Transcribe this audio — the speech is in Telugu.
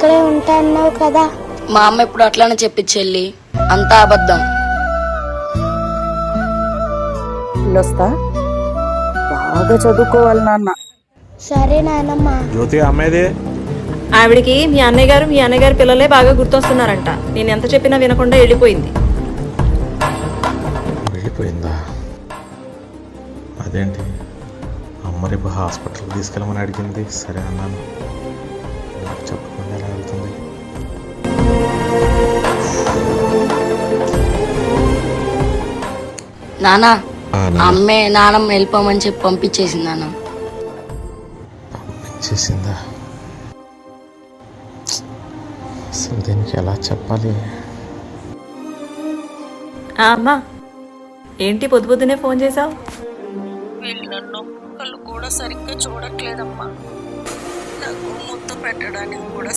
ఇక్కడే ఉంటా అన్నావు కదా. మా అమ్మ ఎప్పుడు అట్లానే చెప్పింది చెల్లి, అంతా అబద్ధం. వస్తా, బాగా చదువుకోవాలి నాన్న. సరే నానమ్మ. జ్యోతి అమ్మేది ఆవిడికి మీ అన్నయ్య గారి పిల్లలే బాగా గుర్తొస్తున్నారంట. నేను ఎంత చెప్పినా వినకుండా వెళ్ళిపోయింది. వెళ్ళిపోయిందా? అదేంటి అమ్మ రేపు హాస్పిటల్కి తీసుకెళ్ళమని అడిగింది. సరే అన్నాను, నాకు చెప్పకుండా ఎలా వెళ్తుంది? నానా, అమ్మే నానమ్మ వెళ్ళిపోమని చెప్పి పంపించేసింది నాన్న. పంపించేసిందా? అసలు దీనికి ఎలా చెప్పాలి? అమ్మా, ఏంటి పొద్దు పొద్దునే ఫోన్ చేసావు? వీళ్ళు నన్ను కళ్ళు కూడా సరిగ్గా చూడట్లేదమ్మా. నాకు ముద్దు పెట్టడానికి కూడా